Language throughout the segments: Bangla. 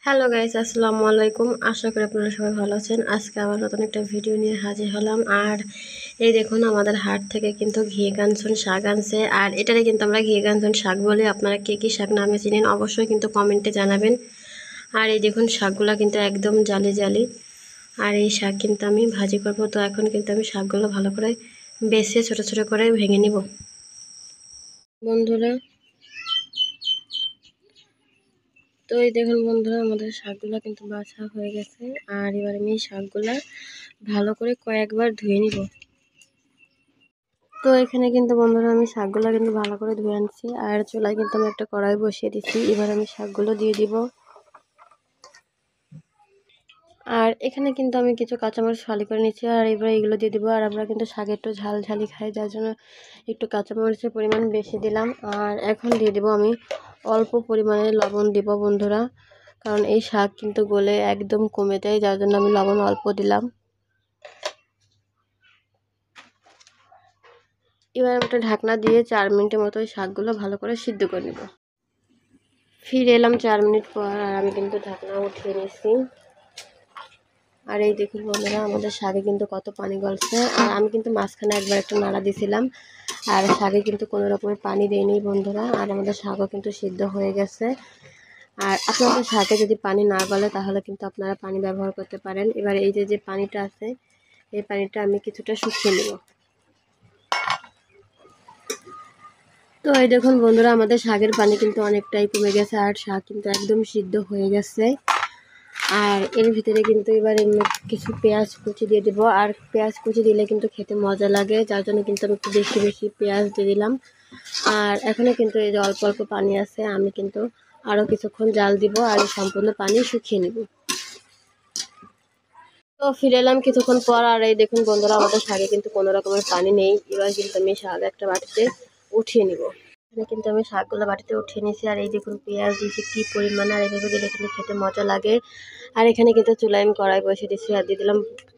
হ্যালো গাইস, আসসালামু আলাইকুম। আশা করি আপনারা সবাই ভালো আছেন। আজকে আবার নতুন একটা ভিডিও নিয়ে হাজির হলাম। আর এই দেখুন, আমাদের হাট থেকে কিন্তু ঘি কাঞ্চন শাক আনছে। আর এটারে কিন্তু আমরা ঘি কাঞ্চন শাক বলি। আপনারা কে কী শাক নামে চিনেন অবশ্যই কিন্তু কমেন্টে জানাবেন। আর এই দেখুন, শাকগুলো কিন্তু একদম জালি জালি। আর এই শাক কিন্তু আমি ভাজি করব। তো এখন কিন্তু আমি শাকগুলো ভালো করে বেছে ছোট ছোট করে ভেঙে নিব। বন্ধুরা, তো এই দেখুন বন্ধুরা, আমাদের শাকগুলা কিন্তু বাছা হয়ে গেছে। আর এবার আমি এই শাকগুলা ভালো করে কয়েকবার ধুয়ে নিব। তো এখানে কিন্তু বন্ধুরা আমি শাকগুলা কিন্তু ভালো করে ধুয়ে আনছি। আর চুলায় কিন্তু আমি একটা কড়াই বসিয়ে দিচ্ছি। এবার আমি শাকগুলো দিয়ে দিব। আর এখানে কিন্তু আমি কিছু কাঁচামরিচ ফালি করে নিচ্ছি। আর এবার এগুলো দিয়ে দিব। আর আমরা কিন্তু শাকে একটু ঝাল ঝালি খাই, যার জন্য একটু কাঁচামরিচের পরিমাণ বেশি দিলাম। আর এখন দিয়ে দিব আমি অল্প পরিমাণে লবণ দিব বন্ধুরা, কারণ এই শাক কিন্তু গলে একদম কমে যায়, যার জন্য আমি লবণ অল্প দিলাম। এবার একটা ঢাকনা দিয়ে 4 মিনিটের মতো এই শাকগুলো ভালো করে সিদ্ধ করে নেব। ফিরে এলাম 4 মিনিট পর। আর আমি কিন্তু ঢাকনা উঠিয়ে নিয়েছি। আর এই দেখুন বন্ধুরা, আমাদের শাকে কিন্তু কত পানি গলছে। আর আমি কিন্তু মাঝখানে একবার একটা নাড়া দিয়েছিলাম। আর শাকে কিন্তু কোনো রকমের পানি দেয়নি বন্ধুরা। আর আমাদের শাকও কিন্তু সিদ্ধ হয়ে গেছে। আর আপনাদের শাকে যদি পানি না গলে তাহলে কিন্তু আপনারা পানি ব্যবহার করতে পারেন। এবার এই যে পানিটা আছে, এই পানিটা আমি কিছুটা শুকিয়ে নেব। তো এই দেখুন বন্ধুরা, আমাদের শাকের পানি কিন্তু অনেকটাই কমে গেছে। আর শাক কিন্তু একদম সিদ্ধ হয়ে গেছে। আর এর ভিতরে কিন্তু এবার এমনি কিছু পেঁয়াজ কুচি দিয়ে দেবো। আর পেঁয়াজ কুচি দিলে কিন্তু খেতে মজা লাগে, যার জন্য কিন্তু আমি একটু বেশি বেশি পেঁয়াজ দিয়ে দিলাম। আর এখানে কিন্তু এই যে অল্প অল্প পানি আছে, আমি কিন্তু আরও কিছুক্ষণ জাল দিব আর সম্পূর্ণ পানি শুকিয়ে নেব। তো ফিরে এলাম কিছুক্ষণ পর। আর এই দেখুন বন্ধুরা, আমাদের শাকে কিন্তু কোনো রকমের পানি নেই। এবার কিন্তু আমি শাক একটা বাটিতে উঠিয়ে নিব। এখানে কিন্তু আমি শাকগুলো বাটিতে উঠিয়ে নিয়েছি। আর এই দেখুন পেঁয়াজ দিয়েছি কি পরিমাণে, আর এইভাবে দিলে কিন্তু খেতে মজা লাগে। আর এখানে কিন্তু চুলায় আমি কড়াই বসিয়ে দিচ্ছি। আর দিয়ে দিলাম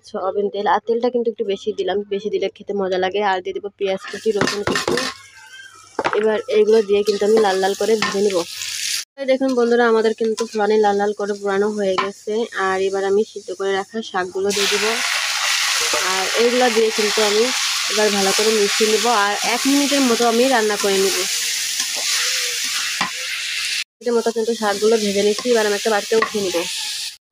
সয়াবিন তেল। আর তেলটা কিন্তু একটু বেশি দিলাম, বেশি দিলে খেতে মজা লাগে। আর দিয়ে দেবো পেঁয়াজ কুচি, রসুন কুচি। এবার এইগুলো দিয়ে কিন্তু আমি লাল লাল করে ভেজে নিব। দেখুন বন্ধুরা, আমাদের কিন্তু ফোড়নে লাল লাল করে পোড়ানো হয়ে গেছে। আর এবার আমি সিদ্ধ করে রাখা শাকগুলো দিয়ে দেবো। আর এইগুলো দিয়ে কিন্তু আমি এবার ভালো করে মিশিয়ে নেব। আর 1 মিনিটের মতো আমি রান্না করে নেব। এর মতো কিন্তু শাকগুলো ভেজে নিচ্ছি। এবার আমি একটা বাটিতে উঠিয়ে নিব।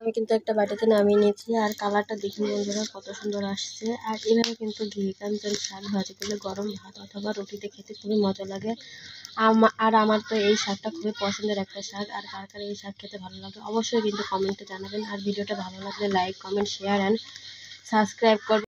আমি কিন্তু একটা বাটিতে নামিয়ে নিয়েছি। আর কালারটা দেখুন বন্ধুরা কত সুন্দর আসছে। আর এভাবে কিন্তু ঘি কাঞ্চন শাক ভাজি করলে গরম ভাত অথবা রুটিতে খেতে খুবই মজা লাগে। আর আমার তো এই শাকটা খুবই পছন্দের একটা শাক। আর কার কার এই শাক খেতে ভালো লাগে অবশ্যই কিন্তু কমেন্টে জানাবেন। আর ভিডিওটা ভালো লাগলে like, comment, share and subscribe করবেন।